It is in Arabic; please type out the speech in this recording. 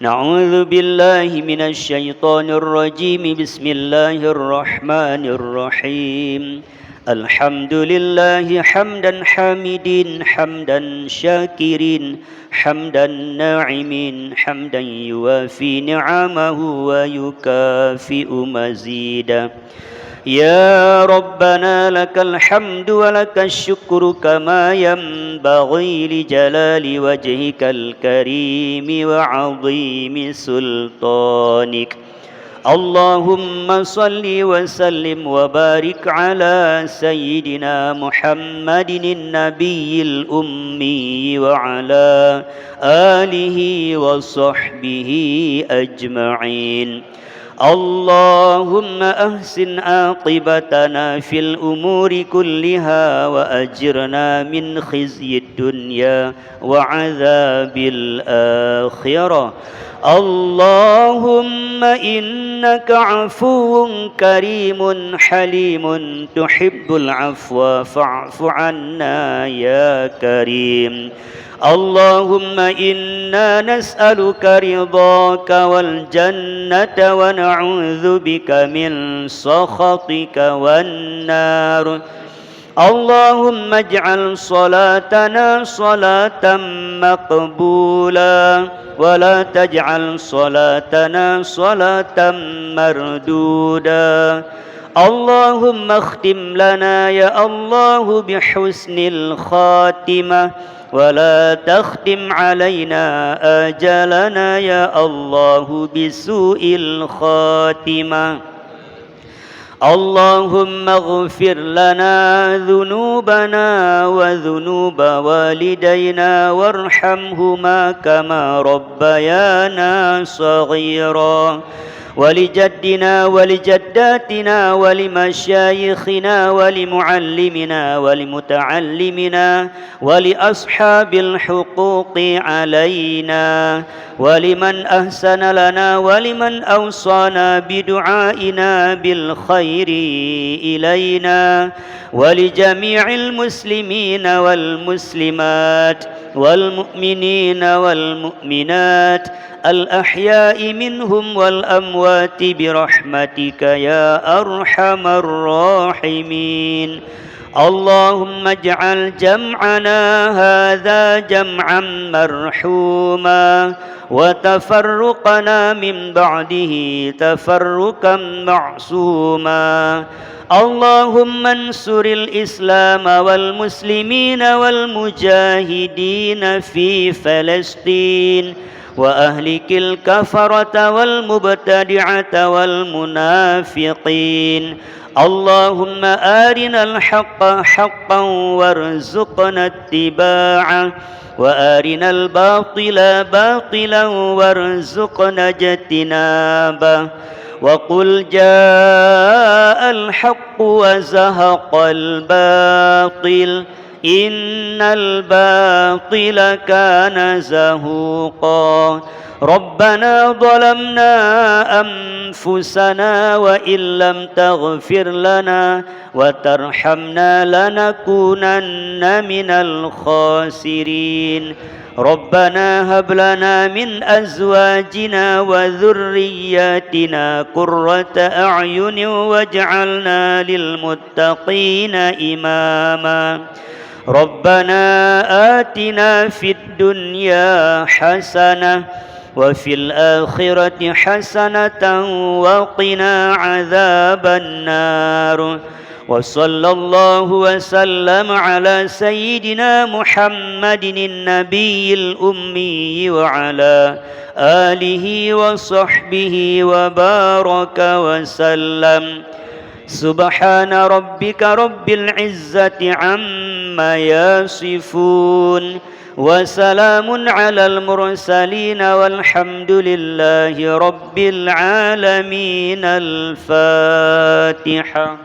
نعوذ بالله من الشيطان الرجيم. بسم الله الرحمن الرحيم. الحمد لله حمدا حامدين، حمدا شاكرين، حمدا ناعمين، حمدا يوافي نعمه ويكافئ مزيدا. يا ربنا لك الحمد ولك الشكر كما ينبغي لجلال وجهك الكريم وعظيم سلطانك. اللهم صل وسلم وبارك على سيدنا محمد النبي الأمي وعلى آله وصحبه أجمعين. اللهم أحسن عاقبتنا في الأمور كلها وأجرنا من خزي الدنيا وعذاب الآخرة. اللهم إنك عفو كريم حليم تحب العفو فاعف عنا يا كريم. اللهم إنا نسألك رضاك والجنة ونعوذ بك من سخطك والنار. اللهم اجعل صلاتنا صلاة مقبولة ولا تجعل صلاتنا صلاة مردودة. اللهم اختم لنا يا الله بحسن الخاتمة ولا تختم علينا آجالنا يا الله بسوء الخاتمة. اللهم اغفر لنا ذنوبنا وذنوب والدينا وارحمهما كما ربيانا صغيرا. ولجدنا ولجداتنا ولمشايخنا ولمعلمنا ولمتعلمنا ولأصحاب الحقوق علينا ولمن أحسن لنا ولمن أوصانا بدعائنا بالخير إلينا ولجميع المسلمين والمسلمات والمؤمنين والمؤمنات الأحياء منهم والأموات برحمتك يا أرحم الراحمين. اللهم اجعل جمعنا هذا جمعا مرحوما وتفرقنا من بعده تفرقا معصوما. اللهم انصر الإسلام والمسلمين والمجاهدين في فلسطين وأهلك الكفرة والمبتدعة والمنافقين. اللهم أرنا الحق حقا وارزقنا اتباعه وأرنا الباطل باطلا وارزقنا اجتنابه. وقل جاء الحق وزهق الباطل إن الباطل كان زهوقا. ربنا ظلمنا أنفسنا وإن لم تغفر لنا وترحمنا لنكونن من الخاسرين. ربنا هب لنا من أزواجنا وذرياتنا قرة أعين واجعلنا للمتقين إماما. ربنا آتنا في الدنيا حسنة وفي الآخرة حسنة وقنا عذاب النار. وصلى الله وسلم على سيدنا محمد النبي الأمي وعلى آله وصحبه وبارك وسلم. سبحان ربك رب العزة عما يصفون وسلام على المرسلين والحمد لله رب العالمين. الفاتحة.